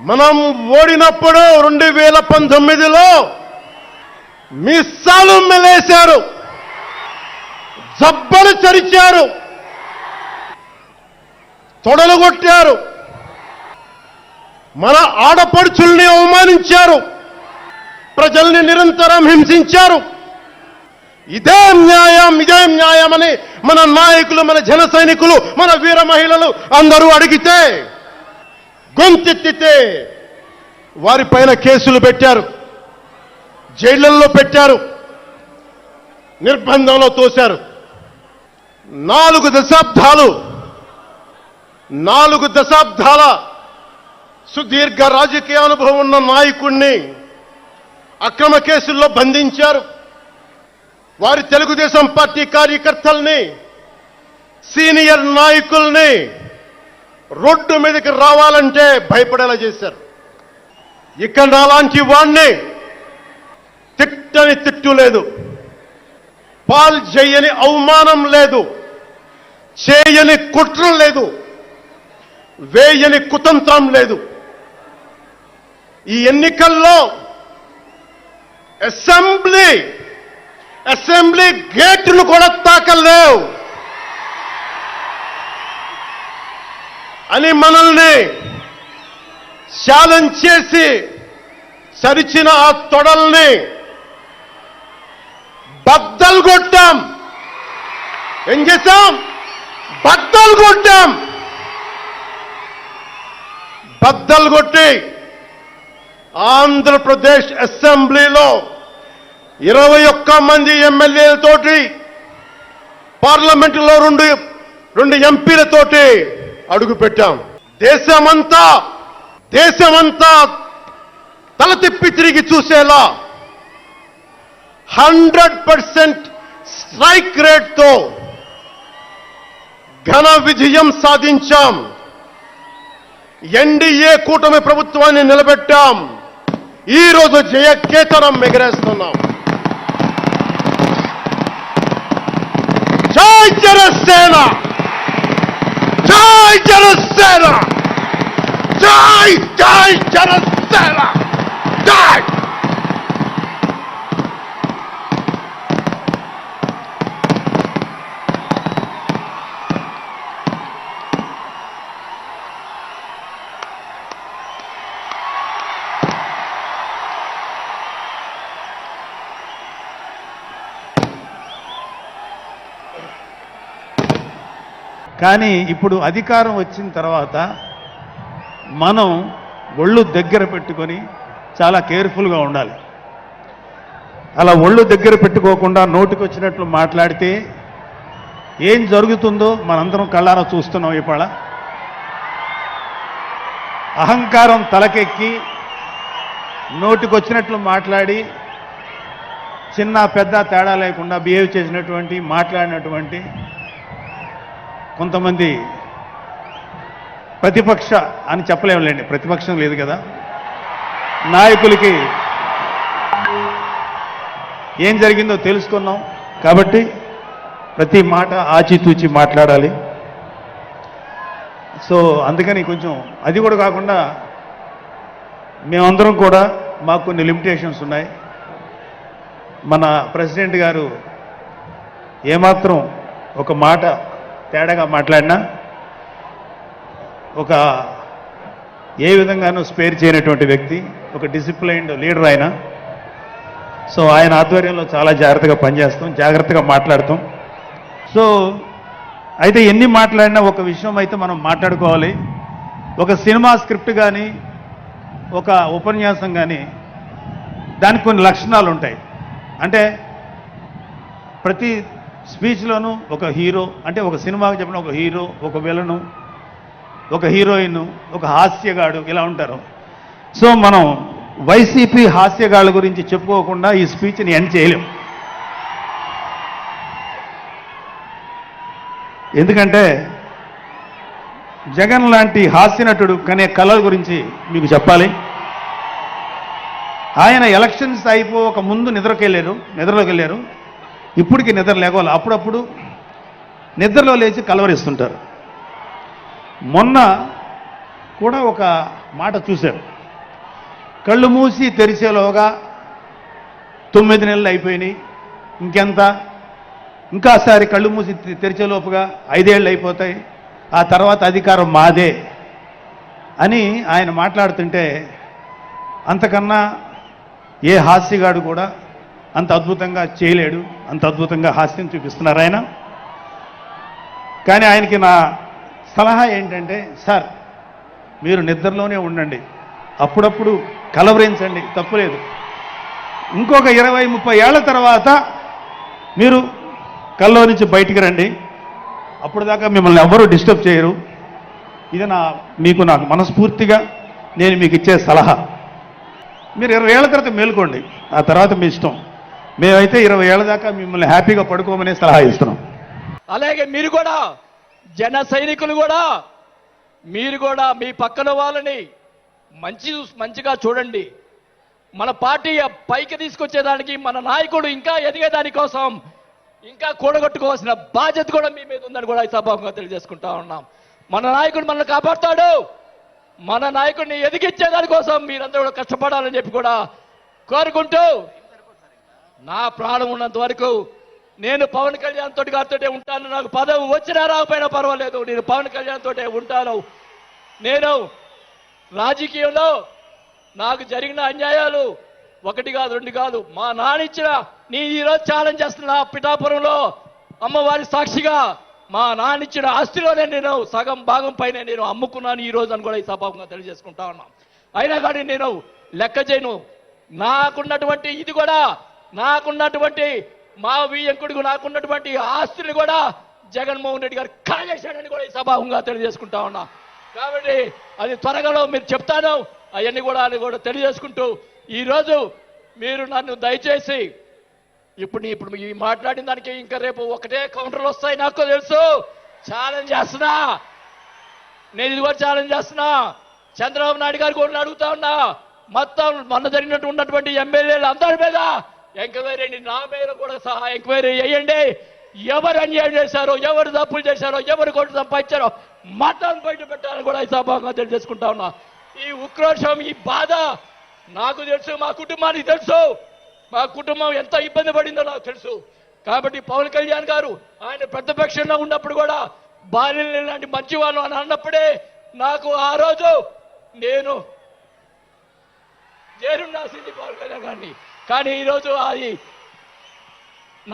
మనం ఓడినప్పుడు 2019లో మిస్సాలు మెలేశారు, జబ్బలు చరిచారు, తొడలు కొట్టారు, మన ఆడపడుచుల్ని అవమానించారు, ప్రజల్ని నిరంతరం హింసించారు. ఇదే న్యాయమని మన నాయకులు, మన జన సైనికులు, మన వీర మహిళలు అందరూ అడిగితే, గొంతెత్తితే వారిపైన కేసులు పెట్టారు, జైళ్లలో పెట్టారు, నిర్బంధంలో తోశారు. 4 దశాబ్దాల సుదీర్ఘ రాజకీయ అనుభవం ఉన్న నాయకుణ్ణి అక్రమ కేసుల్లో బంధించారు. వారి తెలుగుదేశం పార్టీ కార్యకర్తల్ని, సీనియర్ నాయకుల్ని రోడ్డు మీదకి రావాలంటే భయపడేలా చేశారు. ఇక్కడ అలాంటి వాణ్ణి తిట్టని తిట్టు లేదు, పాల్ చేయని అవమానం లేదు, చేయని కుట్ర లేదు, వేయని కుతంత్రం లేదు. ఈ ఎన్నికల్లో అసెంబ్లీ గేటును కూడా తాకలేవు అని మనల్ని ఛాలెంజ్ చేసి సరిచిన ఆ తొడల్ని బద్దలు కొట్టాం. ఏం చేశాం? బద్దలు కొట్టాం. బద్దలు కొట్టి ఆంధ్రప్రదేశ్ అసెంబ్లీలో 21 మంది ఎమ్మెల్యేలతోటి, పార్లమెంటులో 2 ఎంపీలతోటి అడుగు పెట్టాం. దేశమంతా తల తిప్పి తిరిగి చూసేలా 100% స్ట్రైక్ రేట్తో ఘన విజయం సాధించాం. ఎన్డీఏ కూటమి ప్రభుత్వాన్ని నిలబెట్టాం. ఈ రోజు జయకేతనం ఎగరేస్తున్నాం. జై జనసేన, జై జనసేన, జై జై జనసేన, జై. కానీ ఇప్పుడు అధికారం వచ్చిన తర్వాత మనం ఒళ్ళు దగ్గర పెట్టుకొని చాలా కేర్ఫుల్గా ఉండాలి. అలా ఒళ్ళు దగ్గర పెట్టుకోకుండా నోటికొచ్చినట్లు మాట్లాడితే ఏం జరుగుతుందో మనందరం కళ్ళారా చూస్తున్నాం. ఇవాళ అహంకారం తలకెక్కి నోటికొచ్చినట్లు మాట్లాడి చిన్న పెద్ద తేడా లేకుండా బిహేవ్ చేసినటువంటి, మాట్లాడినటువంటి కొంతమంది ప్రతిపక్ష అని చెప్పలేములేండి, ప్రతిపక్షం లేదు కదా, నాయకులకి ఏం జరిగిందో తెలుసుకున్నాం. కాబట్టి ప్రతి మాట ఆచితూచి మాట్లాడాలి. సో అందుకని కొంచెం అది కూడా కాకుండా మేమందరం కూడా మాకు కొన్ని లిమిటేషన్స్ ఉన్నాయి. మన ప్రెసిడెంట్ గారు ఏమాత్రం ఒక మాట తేడాగా మాట్లాడినా ఒక ఏ విధంగానూ స్పేర్ చేయనటువంటి వ్యక్తి, ఒక డిసిప్లైన్డ్ లీడర్ ఆయన. సో ఆయన ఆధ్వర్యంలో చాలా జాగ్రత్తగా పనిచేస్తాం, జాగ్రత్తగా మాట్లాడతాం. సో అయితే ఎన్ని మాట్లాడినా ఒక విషయం అయితే మనం మాట్లాడుకోవాలి. ఒక సినిమా స్క్రిప్ట్ కానీ, ఒక ఉపన్యాసం కానీ, దానికి కొన్ని లక్షణాలు ఉంటాయి. అంటే ప్రతి స్పీచ్లోనూ ఒక హీరో, అంటే ఒక సినిమాకి చెప్పిన ఒక హీరో, ఒక విలను, ఒక హీరోయిన్, ఒక హాస్యగాడు, ఇలా ఉంటారు. సో మనం వైసీపీ హాస్యగాళ్ళ గురించి చెప్పుకోకుండా ఈ స్పీచ్ని ఎండ్ చేయలేం. ఎందుకంటే జగన్ లాంటి హాస్యనటుడు కనే కళల గురించి మీకు చెప్పాలి. ఆయన ఎలక్షన్స్ అయిపోక ముందు నిద్రలోకి వెళ్ళారు. ఇప్పటికి నిద్ర లేవాలి. అప్పుడప్పుడు నిద్రలో లేచి కలవరిస్తుంటారు. మొన్న కూడా ఒక మాట చూశారు. కళ్ళు మూసి తెరిచేలోగా 9 నెలలు అయిపోయినాయి, ఇంకెంత, ఇంకాసారి కళ్ళు మూసి తెరిచేలోపుగా 5 ఏళ్ళు అయిపోతాయి, ఆ తర్వాత అధికారం మాదే అని ఆయన మాట్లాడుతుంటే అంతకన్నా ఏ హాస్యగాడు కూడా అంత అద్భుతంగా చేయలేడు, అంత అద్భుతంగా హాస్యం చూపిస్తున్నారు ఆయన. కానీ ఆయనకి నా సలహా ఏంటంటే, సార్ మీరు నిద్రలోనే ఉండండి, అప్పుడప్పుడు కలవరించండి, తప్పులేదు. ఇంకొక 20-30 ఏళ్ల తర్వాత మీరు కల్లో నుంచి బయటికి రండి, అప్పుడు దాకా మిమ్మల్ని ఎవ్వరూ డిస్టర్బ్ చేయరు. ఇది నాకు మనస్ఫూర్తిగా నేను మీకు ఇచ్చే సలహా. మీరు 20 ఏళ్ల తర్వాత మేలుకోండి, ఆ తర్వాత మీ ఇష్టం. మేమైతే 20 ఏళ్ల దాకా మిమ్మల్ని హ్యాపీగా పడుకోమనే సలహా ఇస్తున్నాం. అలాగే మీరు కూడా జన సైనికులు కూడా మీరు కూడా మీ పక్కన వాళ్ళని మంచిగా చూడండి. మన పార్టీ పైకి తీసుకొచ్చేదానికి, మన నాయకుడు ఇంకా ఎదిగేదాని కోసం ఇంకా కూడగట్టుకోవాల్సిన బాధ్యత కూడా మీ మీద ఉందని కూడా ఈ సభాముఖంగా తెలియజేసుకుంటా ఉన్నాం. మన నాయకుడు మనల్ని కాపాడుతాడు, మన నాయకుడిని ఎదిగించేదాని కోసం మీరందరూ కూడా కష్టపడాలని చెప్పి కూడా కోరుకుంటూ, నా ప్రాణం ఉన్నంత వరకు నేను పవన్ కళ్యాణ్ తోటి గారితో ఉంటాను. నాకు పదవి వచ్చినా రాకపోయినా పర్వాలేదు, నేను పవన్ కళ్యాణ్ తోటే ఉంటాను. నేను రాజకీయంలో నాకు జరిగిన అన్యాయాలు 1 కాదు 2 కాదు, మా నానిచ్చిన నీ ఈరోజు ఛాలెంజ్ చేస్తున్నా పిఠాపురంలో అమ్మవారి సాక్షిగా మా నానిచ్చిన ఆస్తిలోనే నేను సగం భాగం పైన నేను అమ్ముకున్నాను ఈ రోజు అని కూడా ఈ సభాముఖంగా తెలియజేసుకుంటా ఉన్నాం. అయినా కానీ నేను లెక్క చేయను. నాకున్నటువంటి ఇది కూడా, నాకున్నటువంటి మా వియ్యంకుడికి నాకున్నటువంటి ఆస్తులు కూడా జగన్మోహన్ రెడ్డి గారు కాజేశాడని కూడా ఈ సభాముఖంగా తెలియజేసుకుంటా ఉన్నా. కాబట్టి అది త్వరగా మీరు చెప్తాను, అవన్నీ కూడా తెలియజేసుకుంటూ, ఈరోజు మీరు నన్ను దయచేసి ఇప్పుడు ఈ మాట్లాడిన దానికి ఇంకా రేపు ఒకటే కౌంటర్లు వస్తాయి నాకు తెలుసు. ఛాలెంజ్ చేస్తున్నా, నేను ఇది కూడా ఛాలెంజ్ చేస్తున్నా. చంద్రబాబు నాయుడు గారు కూడా అడుగుతా ఉన్నా, మొత్తం మొన్న జరిగినట్టు ఉన్నటువంటి ఎమ్మెల్యేలు అందరి మీద ఎంక్వైరీ, నా మీద కూడా సహా ఎంక్వైరీ చేయండి. ఎవరు అన్యాయం చేశారో, ఎవరు తప్పులు చేశారో, ఎవరు కొట్టు సంపాదించారో మొత్తం బయట పెట్టాలని కూడా ఈ సభాగా తెలియజేసుకుంటా ఉన్నా. ఈ ఉక్రోషం, ఈ బాధ నాకు తెలుసు, మా కుటుంబానికి తెలుసు, మా కుటుంబం ఎంత ఇబ్బంది పడిందో నాకు తెలుసు. కాబట్టి పవన్ కళ్యాణ్ గారు ఆయన ప్రతిపక్షంలో ఉన్నప్పుడు కూడా బాల్యం లాంటి మంచి వాళ్ళు అని అన్నప్పుడే నాకు ఆ రోజు నేను రాసింది పవన్ కళ్యాణ్ గారిని. కానీ ఈరోజు అది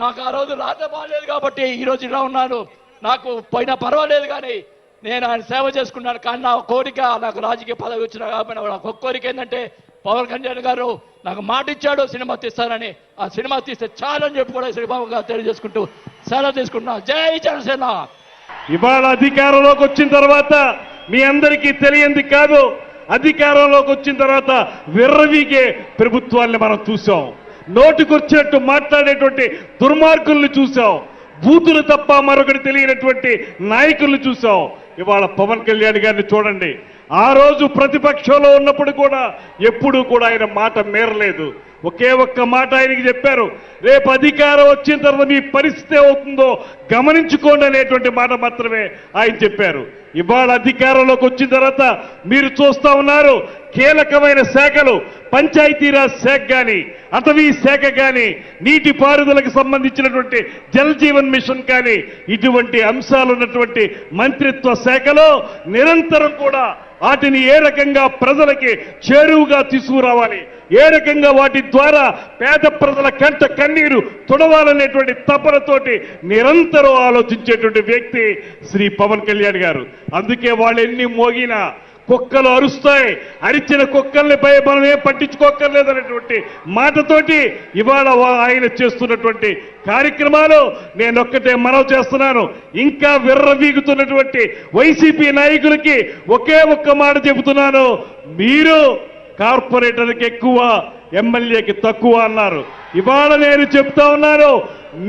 నాకు ఆ రోజు రాత బాగాలేదు కాబట్టి ఈరోజు ఇలా ఉన్నాను. నాకు పోయినా పర్వాలేదు, కానీ నేను ఆయన సేవ చేసుకున్నాను. కానీ నా కోరిక, నాకు రాజకీయ పదవి వచ్చినా కాబట్టి నాకు ఒక కోరిక ఏంటంటే, పవన్ కళ్యాణ్ గారు నాకు మాట ఇచ్చాడు సినిమా తీస్తానని, ఆ సినిమా తీస్తే చాలని చెప్పి కూడా శ్రీబాబుగా తెలియజేసుకుంటూ సెలవు తీసుకుంటున్నా. జై జనసేన. ఇవాళ అధికారంలోకి వచ్చిన తర్వాత మీ అందరికీ తెలియంది కాదు, అధికారంలోకి వచ్చిన తర్వాత విర్రవీగే ప్రభుత్వాన్ని మనం చూసాం. నోటికొచ్చినట్టు మాట్లాడేటువంటి దుర్మార్గుల్ని చూసాం, బూతులు తప్ప మరొకటి తెలియనటువంటి నాయకుల్ని చూసాం. ఇవాళ పవన్ కళ్యాణ్ గారిని చూడండి, ఆ రోజు ప్రతిపక్షంలో ఉన్నప్పుడు కూడా ఎప్పుడూ కూడా ఆయన మాట మేరలేదు. ఒకే ఒక్క మాట ఆయనకి చెప్పారు, రేపు అధికారం వచ్చిన తర్వాత మీ పరిస్థితి అవుతుందో గమనించుకోండి అనేటువంటి మాట మాత్రమే ఆయన చెప్పారు. ఇవాళ అధికారంలోకి వచ్చిన తర్వాత మీరు చూస్తా ఉన్నారు, కీలకమైన శాఖలు పంచాయతీరాజ్ శాఖ కానీ, అటవీ శాఖ కానీ, నీటిపారుదలకు సంబంధించినటువంటి జల్ జీవన్ మిషన్ కానీ, ఇటువంటి అంశాలు ఉన్నటువంటి మంత్రిత్వ శాఖలో నిరంతరం కూడా వాటిని ఏ రకంగా ప్రజలకి చేరువుగా తీసుకురావాలి, ఏ రకంగా వాటి ద్వారా పేద ప్రజల కంట కన్నీరు తుడవాలనేటువంటి తపనతోటి నిరంతరం ఆలోచించేటువంటి వ్యక్తి శ్రీ పవన్ కళ్యాణ్ గారు. అందుకే వాళ్ళు ఎన్ని మోగినా కుక్కలు అరుస్తాయి, అరిచిన కుక్కల్ని మనం ఏం పట్టించుకోక్కర్లేదనేటువంటి మాటతోటి ఇవాళ ఆయన చేస్తున్నటువంటి కార్యక్రమాలు నేనొక్కటే మనవి చేస్తున్నాను. ఇంకా విర్రవీగుతున్నటువంటి వైసీపీ నాయకులకి ఒకే ఒక్క మాట చెబుతున్నాను, మీరు కార్పొరేటర్కి ఎక్కువ, ఎమ్మెల్యేకి తక్కువ అన్నారు. ఇవాళ నేను చెప్తా ఉన్నాను,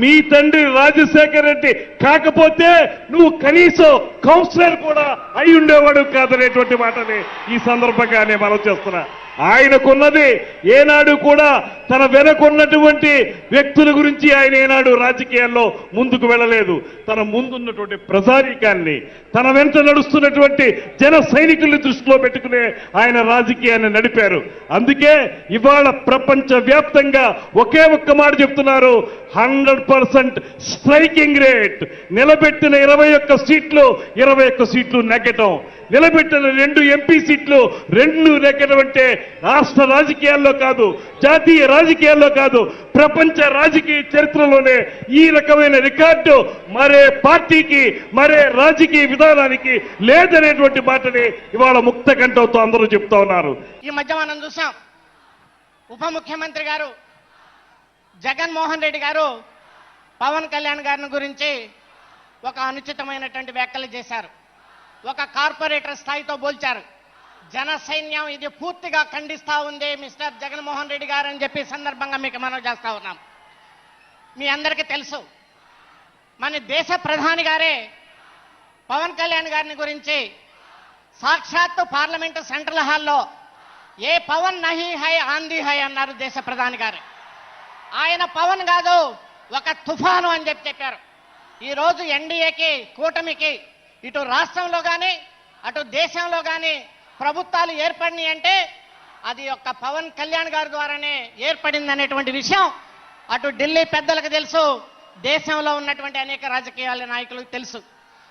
మీ తండ్రి రాజశేఖర రెడ్డి కాకపోతే నువ్వు కనీసం కౌన్సిలర్ కూడా అయి ఉండేవాడు కాదనేటువంటి మాటని ఈ సందర్భంగా నేను మనం చేస్తున్నా. ఆయనకున్నది ఏనాడు కూడా తన వెనకున్నటువంటి వ్యక్తుల గురించి ఆయన ఏనాడు రాజకీయాల్లో ముందుకు వెళ్ళలేదు. తన ముందున్నటువంటి ప్రజానీకాన్ని, తన వెంట నడుస్తున్నటువంటి జన సైనికుల్ని దృష్టిలో పెట్టుకునే ఆయన రాజకీయాన్ని నడిపారు. అందుకే ఇవాళ ప్రపంచ వ్యాప్తంగా ఒకే ఒక్క మాట చెప్తున్నారు, 100% స్ట్రైకింగ్ రేట్. నిలబెట్టిన 21 సీట్లు 21 సీట్లు నెగ్గటం, నిలబెట్టిన 2 ఎంపీ సీట్లు 2 నెగ్గడం అంటే రాష్ట్ర రాజకీయాల్లో కాదు, జాతీయ రాజకీయాల్లో కాదు, ప్రపంచ రాజకీయ చరిత్రలోనే ఈ రకమైన రికార్డు మరే పార్టీకి, మరే రాజకీయ విధానానికి లేదనేటువంటి మాటని ఇవాళ ముక్త కంఠంతో అందరూ చెప్తా ఉన్నారు. ఈ మధ్య మనం చూసాం, ఉప ముఖ్యమంత్రి గారు జగన్మోహన్ రెడ్డి గారు పవన్ కళ్యాణ్ గారిని గురించి ఒక అనుచితమైనటువంటి వ్యాఖ్యలు చేశారు. ఒక కార్పొరేటర్ స్థాయితో పోల్చారు. జన సైన్యం ఇది పూర్తిగా ఖండిస్తా ఉంది మిస్టర్ జగన్మోహన్ రెడ్డి గారు అని చెప్పి సందర్భంగా మీకు మనవి చేస్తా ఉన్నాం. మీ అందరికీ తెలుసు, మన దేశ ప్రధాని గారే పవన్ కళ్యాణ్ గారిని గురించి సాక్షాత్తు పార్లమెంటు సెంట్రల్ హాల్లో ఏ పవన్ నహీ హై ఆంధీ హై అన్నారు దేశ ప్రధాని గారు. ఆయన పవన్ కాదు, ఒక తుఫాను అని చెప్పారు. ఈరోజు ఎన్డీఏకి, కూటమికి ఇటు రాష్ట్రంలో కానీ అటు దేశంలో కానీ ప్రభుత్వాలు ఏర్పడినాయి అంటే అది ఒక్క పవన్ కళ్యాణ్ గారి ద్వారానే ఏర్పడింది అనేటువంటి విషయం అటు ఢిల్లీ పెద్దలకు తెలుసు, దేశంలో ఉన్నటువంటి అనేక రాజకీయాల నాయకులకు తెలుసు.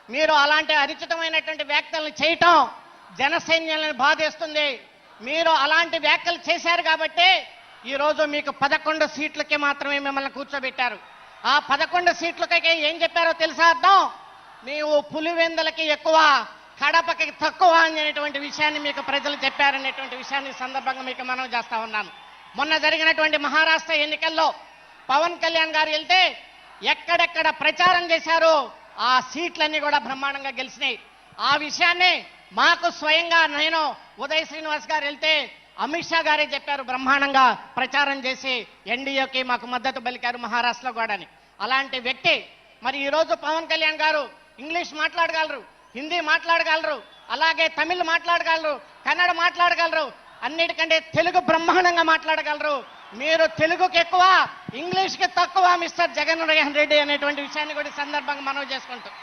మీరు అలాంటి అరిచితమైనటువంటి వ్యాఖ్యలను చేయటం జన సైన్యాలను బాధేస్తుంది. మీరు అలాంటి వ్యాఖ్యలు చేశారు కాబట్టి ఈరోజు మీకు 11 సీట్లకి మాత్రమే మిమ్మల్ని కూర్చోబెట్టారు. ఆ 11 సీట్లకి ఏం చెప్పారో తెలుసా అర్థం? నీవు పులివెందులకి ఎక్కువ, కడపకి తక్కువ అనేటువంటి విషయాన్ని మీకు ప్రజలు చెప్పారనేటువంటి విషయాన్ని సందర్భంగా మీకు మనం చేస్తా ఉన్నాను. మొన్న జరిగినటువంటి మహారాష్ట్ర ఎన్నికల్లో పవన్ కళ్యాణ్ గారు వెళ్తే ఎక్కడెక్కడ ప్రచారం చేశారో ఆ సీట్లన్నీ కూడా బ్రహ్మాండంగా గెలిచినాయి. ఆ విషయాన్ని మాకు స్వయంగా నేను ఉదయ్ శ్రీనివాస్ గారు వెళ్తే అమిత్ షా గారే చెప్పారు, బ్రహ్మాండంగా ప్రచారం చేసి ఎన్డీఏకి మాకు మద్దతు పలికారు మహారాష్ట్రలో కూడా. అలాంటి వ్యక్తి మరి ఈరోజు పవన్ కళ్యాణ్ గారు ఇంగ్లీష్ మాట్లాడగలరు, హిందీ మాట్లాడగలరు, అలాగే తమిళ్ మాట్లాడగలరు, కన్నడ మాట్లాడగలరు, అన్నిటికంటే తెలుగు బ్రహ్మాండంగా మాట్లాడగలరు. మీరు తెలుగుకి ఎక్కువ, ఇంగ్లీష్కి తక్కువ మిస్టర్ జగన్మోహన్ రెడ్డి అనేటువంటి విషయాన్ని కూడా సందర్భంగా మనం చేసుకుంటాం.